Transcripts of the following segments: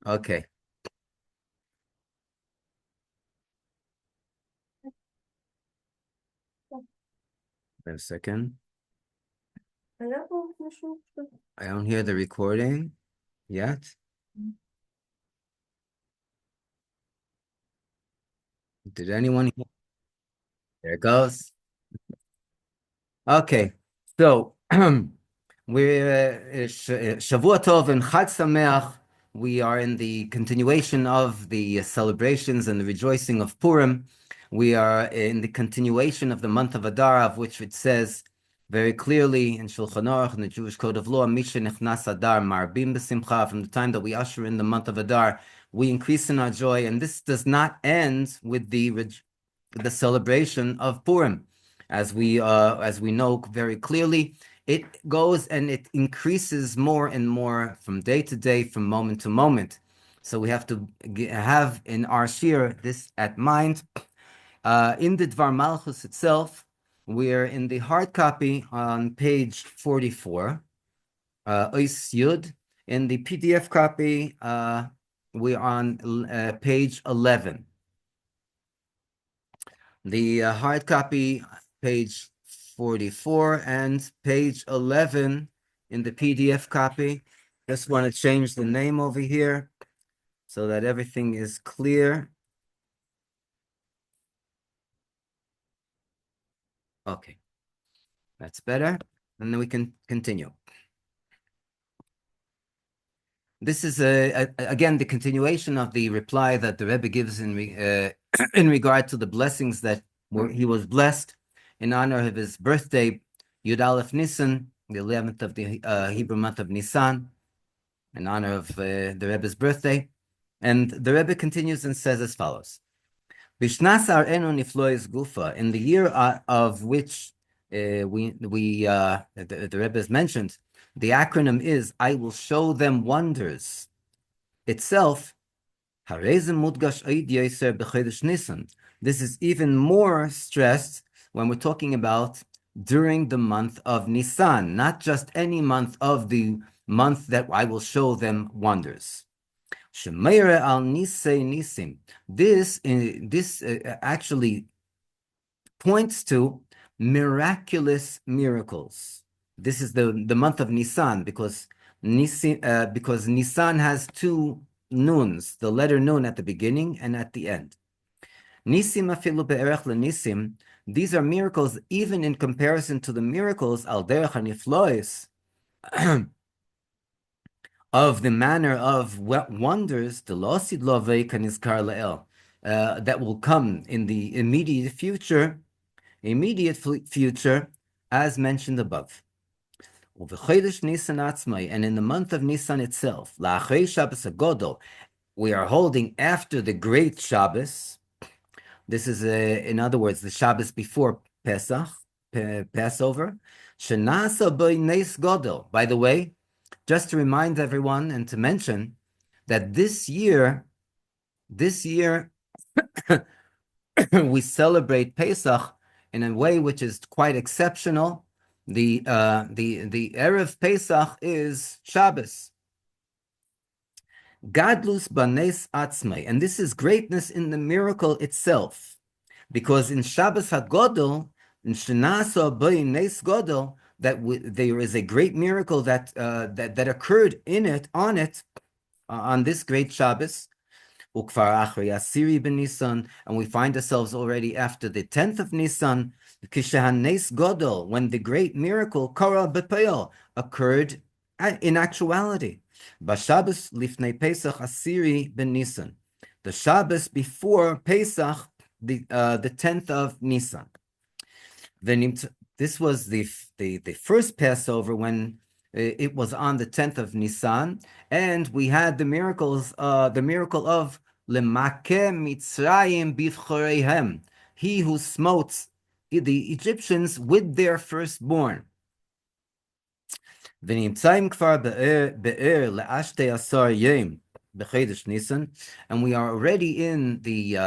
Okay. Wait a second. I don't hear the recording yet. Did anyone hear? There it goes. Okay. So we're Shavua Tov and Chag Sameach. We are in the continuation of the celebrations and the rejoicing of Purim. We are in the continuation of the month of Adar, of which it says very clearly in Shulchan Aruch, in the Jewish Code of Law, Misha Nechnas Adar Marbim B'Simcha. From the time that we usher in the month of Adar, we increase in our joy, and this does not end with the celebration of Purim, as we know very clearly. It goes and it increases more and more from day to day, from moment to moment. So we have to have in our shir this at mind. In the Dvar Malchus itself, we're in the hard copy on page 44, Ois Yud. In the PDF copy, we're on page 11. The hard copy, page 44, and page 11 in the PDF copy. Just want to change the name over here so that everything is clear. Okay, that's better. And then we can continue. This is again the continuation of the reply that the Rebbe gives in regard to the blessings that he was blessed in honor of his birthday, Yud Aleph Nisan, the 11th of the Hebrew month of Nisan, in honor of the Rebbe's birthday. And the Rebbe continues and says as follows: Bishnas Arenu Niflois Gufa, in the year of which the Rebbe has mentioned, the acronym is "I will show them wonders." Itself, this is even more stressed when we're talking about during the month of Nisan, not just any month of the month that I will show them wonders. Shemeire al nisei nisim. This actually points to miraculous miracles. This is the month of Nisan because Nisan has two nuns, the letter nun at the beginning and at the end. Nisim afilu be'erech le'nisim. These are miracles even in comparison to the miracles al derech haniflois of the manner of wonders, the losid lovei kanizkar le'el, that will come in the immediate future, as mentioned above. And in the month of Nisan itself, we are holding after the great Shabbos. This is, in other words, the Shabbos before Pesach, Passover. By the way, just to remind everyone and to mention that this year we celebrate Pesach in a way which is quite exceptional. The Erev Pesach is Shabbos. Gadlus banes atzmei, and this is greatness in the miracle itself, because in Shabbos HaGodol, in Shenasa Nes Godol, there is a great miracle that occurred on this great Shabbos. Ukvar Achri Asiri ben Nisan, and we find ourselves already after the 10th of Nisan, Kishahanes Godol, when the great miracle Kara Bepeo occurred in actuality. Bashabbos Lifnei Pesach Asiri ben Nisan, the Shabbos before Pesach, the 10th of Nisan. This was the first Passover when it was on the 10th of Nisan, and we had the miracle of Lemake Mitzrayim Bivchoreihem, he who smote the Egyptians with their firstborn. ונמצאים כבר באר לאשתי עשר יום בחודש Nisan, and we are already in the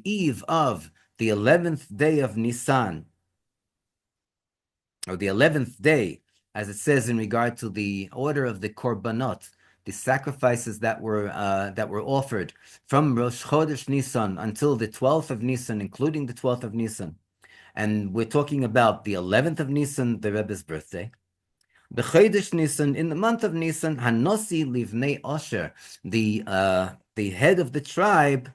eve of the 11th day of Nisan, or the 11th day, as it says in regard to the order of the korbanot. the sacrifices that were offered from Rosh Chodesh Nisan until the 12th of Nisan, including the 12th of Nisan. And we're talking about the 11th of Nisan, the Rebbe's birthday. The Chodesh Nisan, in the month of Nisan, Hanosi Livnei Osher, the head of the tribe,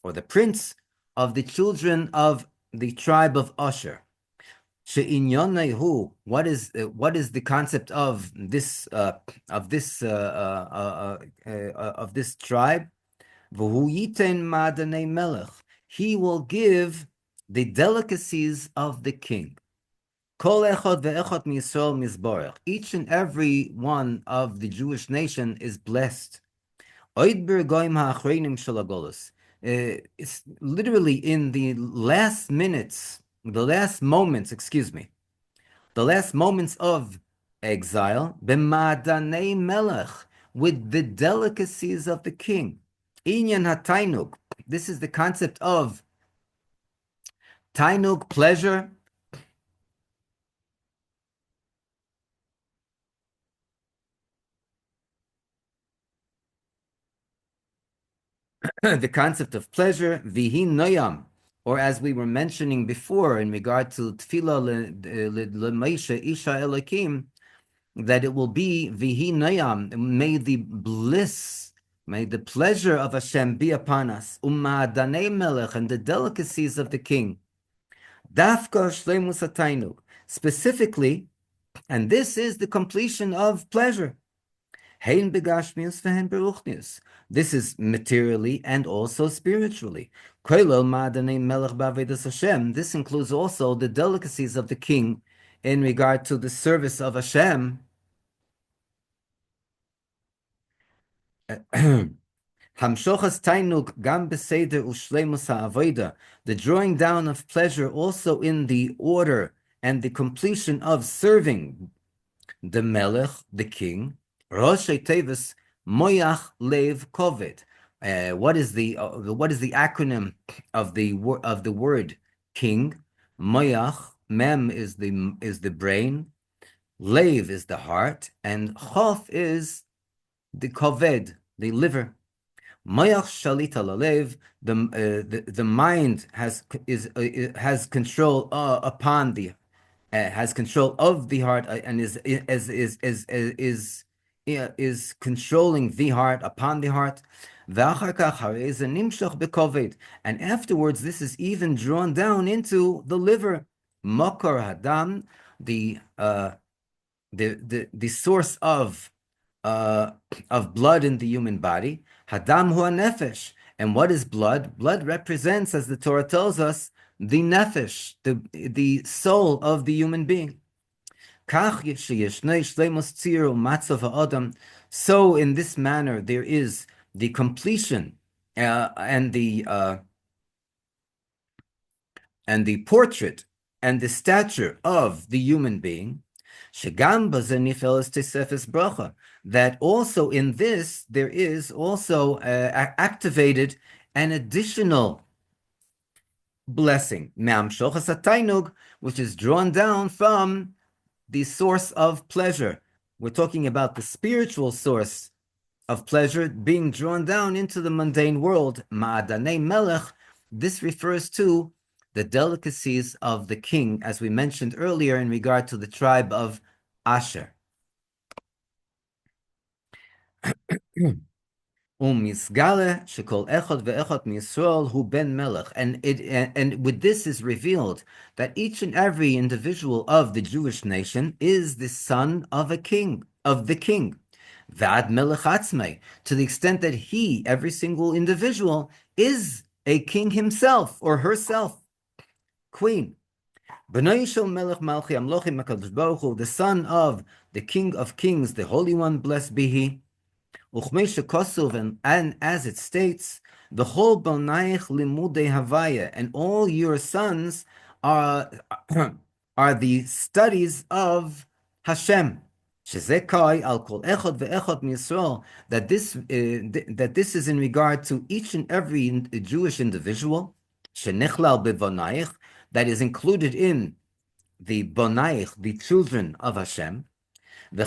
or the prince of the children of the tribe of Asher. She'inyonehu, what is the concept of this tribe? V'hu yiten ma'adanei melech. He will give the delicacies of the king. Kol echad ve'echad miYisrael mizborech. Each and every one of the Jewish nation is blessed. It's literally in the last moments of exile, b'ma'adanei melech, with the delicacies of the king. Inyan hatainug. This is the concept of tainug, pleasure. The concept of pleasure, vihi noyam, or as we were mentioning before in regard to tefillah le'Moshe isha Elokim, that it will be vihi noyam, may the bliss, may the pleasure of Hashem be upon us, u'ma'adanei melech, and the delicacies of the king, dafka shleimus hatainug, specifically, and this is the completion of pleasure. Hein begashmius v'hen beruchnius. This is materially and also spiritually. Koilel ma'adanei melech ba'avodas Hashem. This includes also the delicacies of the king in regard to the service of Hashem. Hamshochas tainug gam beseder u'shleimus ha'avoda. The drawing down of pleasure also in the order and the completion of serving the Melech, the king. Rosh Tevis Moyach Lev Koved. What is the acronym of the word king? Moyach, Mem is the brain, Lev is the heart, and Chof is the Koved, the liver. Moyach Shlitah Lalev. The mind has control upon the has control of the heart and is controlling the heart upon the heart. And afterwards, this is even drawn down into the liver. Mokar hadam, the source of blood in the human body. Hadam hu nefesh. And what is blood? Blood represents, as the Torah tells us, the nefesh, the soul of the human being. So in this manner, there is the completion and the portrait and the stature of the human being. That also in this there is also activated an additional blessing, which is drawn down from the source of pleasure. We're talking about the spiritual source of pleasure being drawn down into the mundane world. Ma'adanei melech. This refers to the delicacies of the king, as we mentioned earlier in regard to the tribe of Asher. Umisgale shekol echad ve'echad miYisrael hu ben melech, and with this is revealed that each and every individual of the Jewish nation is the son of a king, of the king. Vad melech atzmei, to the extent that he, every single individual, is a king himself or herself, queen. B'nai shel melech malchi amlochim HaKadosh Baruch Hu, the son of the King of Kings, the Holy One, blessed be He. And as it states, the whole bonaich limudei havaya, and all your sons are the studies of Hashem. Shezekai al kol echad ve'echad miYisrael, that this is in regard to each and every Jewish individual. Shenechlal bevonaich, that is included in the bonaich, the children of Hashem. And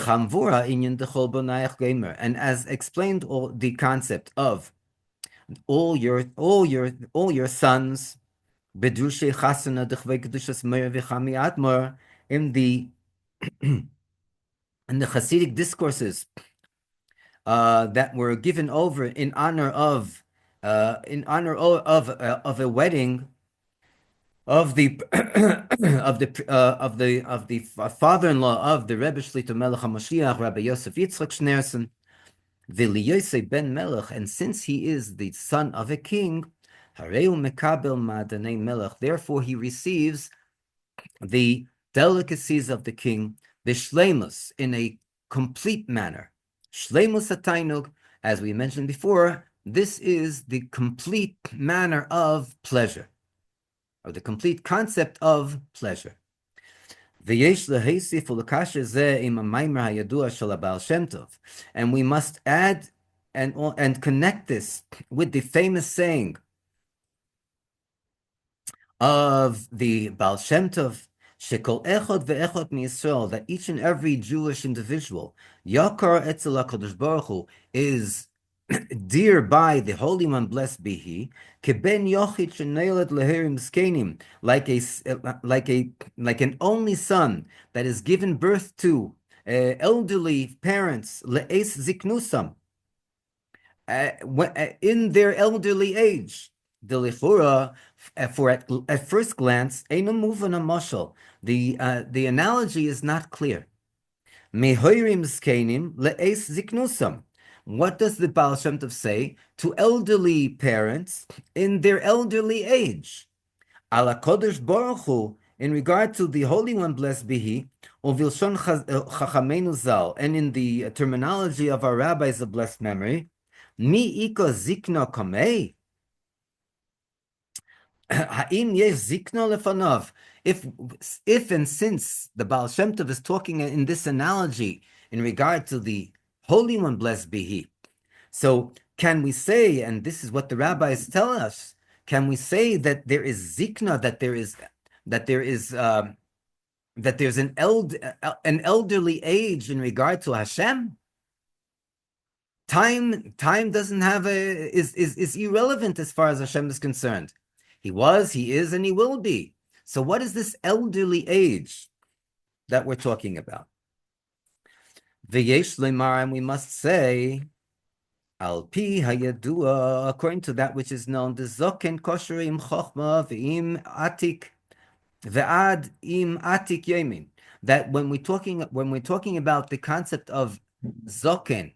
as explained, all the concept of all your sons, bedushe chasana dechvei kedushas meir v'chami atmor, in the Hasidic discourses that were given over in honor of of a wedding of the father-in-law of the Rebbe Shlitah Melech HaMashiach, Rabbi Yosef Yitzchak Schneerson, V'liyosei ben Melech, and since he is the son of a king, Hareu mekabel ma'adanei Melech, therefore he receives the delicacies of the king, the shleimus, in a complete manner. Shleimus atainug, as we mentioned before, this is the complete manner of pleasure, or the complete concept of pleasure. And we must add and connect this with the famous saying of the Baal Shem Tov, Shekol echad ve'echad miYisrael, that each and every Jewish individual, Yakar etzel HaKadosh Baruch Hu, is dear by the Holy One, blessed be He, keben yochid sheneilad leherim zkenim, like an only son that is given birth to elderly parents, le'es ziknusam, in their elderly age. The lechura, for at first glance, eino muvan mashal. The analogy is not clear. Mehoirim zkenim le'es ziknusam. What does the Baal Shem Tov say to elderly parents in their elderly age? Ala Kodesh Baruch Hu, in regard to the Holy One, blessed be He, uvilshon chachamenu zal, and in the terminology of our rabbis of blessed memory, mi iko zikno kamei, ha'im yesh zikno lefanav. If and since the Baal Shem Tov is talking in this analogy in regard to the Holy One, blessed be He. So can we say, and this is what the rabbis tell us, can we say that there is zikna, that there's an elderly age in regard to Hashem? Time doesn't have is irrelevant as far as Hashem is concerned. He was, he is, and he will be. So what is this elderly age that we're talking about? V'yesh lemar, and we must say, al pi hayadua, according to that which is known, the zoken kosher im chochma v'im atik ve'ad im atik yemin. That when we're talking about the concept of zoken,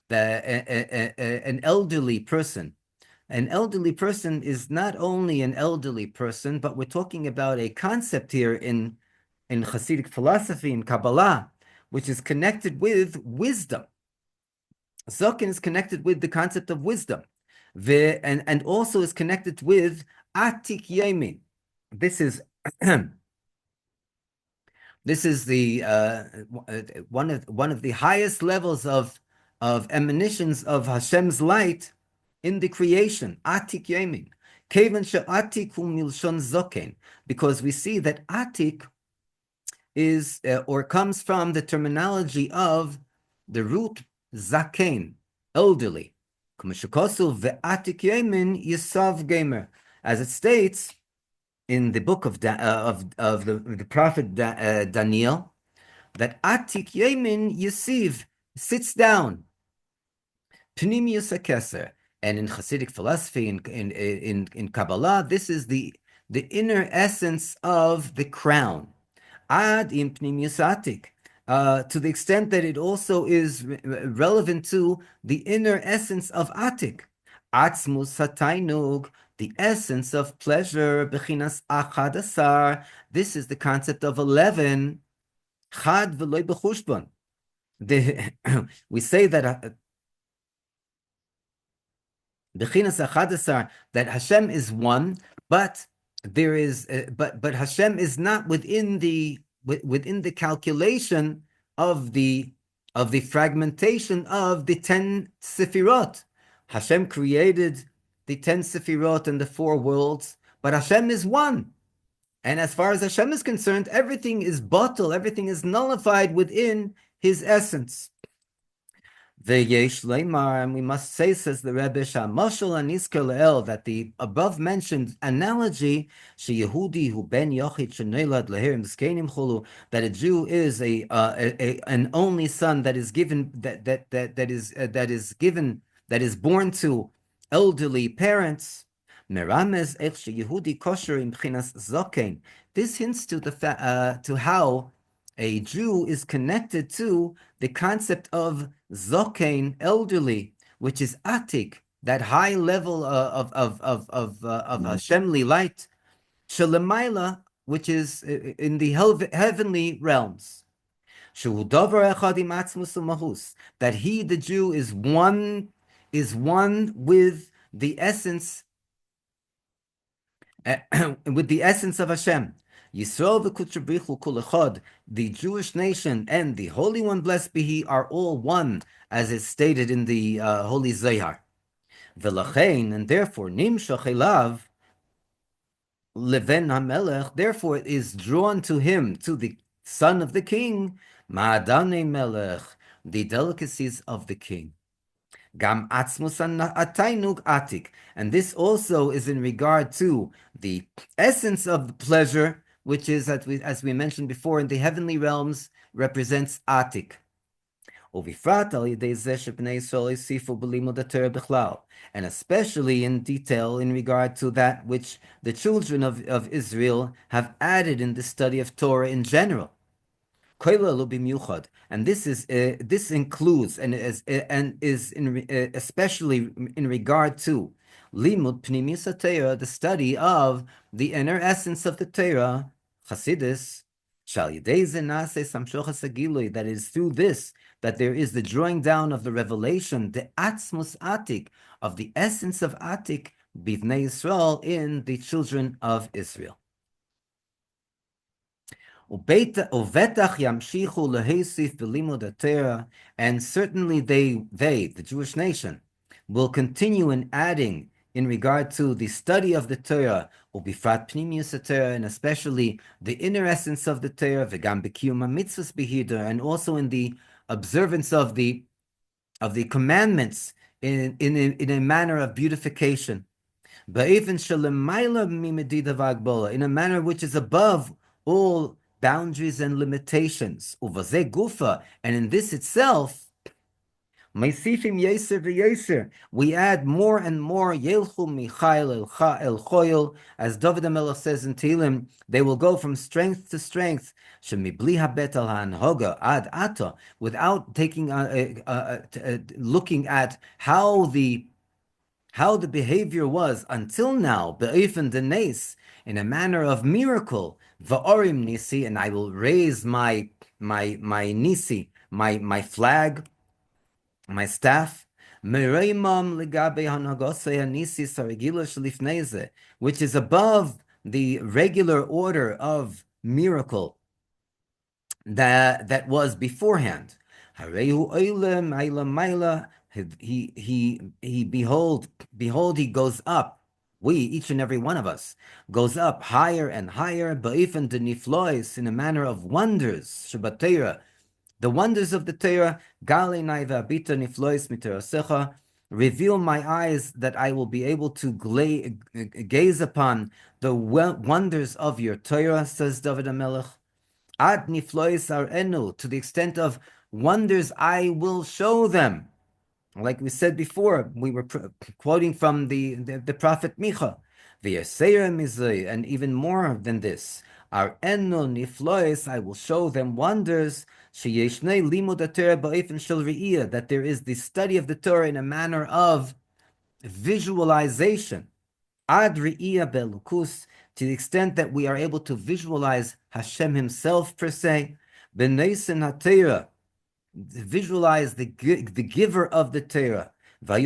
an elderly person is not only an elderly person, but we're talking about a concept here in Hasidic philosophy, in Kabbalah, which is connected with wisdom. Zoken is connected with the concept of wisdom, and also is connected with Atik Yemin. This is the one of the highest levels of emanations of Hashem's light in the creation. Atik Yemin, Kevan she'atik hu milshon zoken, because we see that Atik is or comes from the terminology of the root zaken, elderly. Ve'atik yemin yisav gamer, as it states in the book of the prophet Daniel, that atik yemin yisiv, sits down. Pnimius hakeser, and in Hasidic philosophy, in Kabbalah, this is the inner essence of the crown. Ad im pnimius atik, to the extent that it also is relevant to the inner essence of Atik. Atzmus hatainug, the essence of pleasure, bechinas achad asar. This is the concept of 11. Chad v'loy b'chushbon. We say that bechinas achad asar, that Hashem is one, but there is, but Hashem is not within the calculation of the fragmentation of the 10 sefirot. Hashem created the 10 sefirot and the 4 worlds, but Hashem is one. And as far as Hashem is concerned, everything is batal, everything is nullified within his essence. V'yesh leimar, and we must say, says the Rebbe, Shamoshel anisker le'el, that the above-mentioned analogy, sheyehudi hu ben yochid shenoilad lehirim zkenim chulu, that a Jew is an only son that is given that is born to elderly parents. Merames ech sheyehudi kosher imchinas zokein. This hints to to how a Jew is connected to the concept of zokein, elderly, which is atik, that high level of Hashemly light, shalemaila, which is in the heavenly realms. Shehu davar echad im atzmus u'mahus, that he, the Jew, is one with the essence with the essence of Hashem. Yisrael v'kutrabrichu kol echad, the Jewish nation and the Holy One, blessed be He, are all one, as is stated in the Holy Zohar. V'lachein, and therefore, nimshach elav leven hamelech, therefore it is drawn to him, to the son of the king, ma'adane melech, the delicacies of the king. Gam atzmus atainug atik, and this also is in regard to the essence of the pleasure, which is, as we mentioned before, in the heavenly realms, represents atik. And especially in detail in regard to that which the children of Israel have added in the study of Torah in general. And this includes and is especially in regard to limud pnimis Torah, the study of the inner essence of the Torah, Chassidus, that is through this that there is the drawing down of the revelation, the atzmus atik, of the essence of atik, bivnei Yisrael, in the children of Israel. And certainly they, the Jewish nation, will continue in adding in regard to the study of the Torah, and especially the inner essence of the Torah, and also in the observance of the commandments in a manner of beautification, in a manner which is above all boundaries and limitations. And in this itself, we add more and more, as David Melech says in Tehillim, they will go from strength to strength, without taking looking at how the behavior was until now, in a manner of miracle, va'orim nisi, and I will raise my nisi, my flag, my staff, which is above the regular order of miracle that was beforehand. He behold, he goes up. We, each and every one of us, goes up higher and higher, in a manner of wonders, Shabbat, the wonders of the Torah, reveal my eyes that I will be able to gaze upon the wonders of your Torah, says David HaMelech. Ad niflois arenu, to the extent of wonders I will show them. Like we said before, we were quoting from the prophet Micha. And even more than this, arenu niflois, I will show them wonders, that there is the study of the Torah in a manner of visualization. Ad re'iyah belukus, to the extent that we are able to visualize Hashem Himself per se. B'neisen haTorah, visualize the giver of the Torah. Like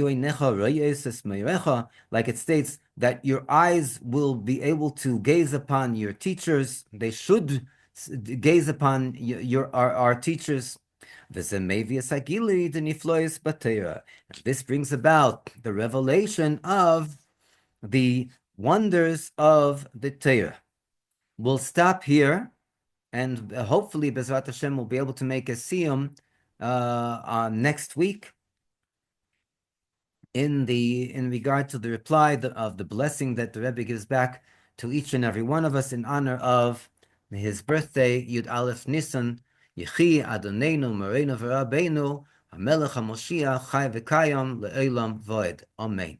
it states that your eyes will be able to gaze upon your teachers. They should gaze upon our teachers. This brings about the revelation of the wonders of the Torah. We'll stop here, and hopefully Bezrat Hashem will be able to make a siyum next week in regard to the reply of the blessing that the Rebbe gives back to each and every one of us in honor of his birthday, Yud Aleph Nisan, Yechi Adonenu Moreinu V'Rabbeinu, HaMelech HaMoshiach, Chai V'Kayam, Le'olam Voed. Amen.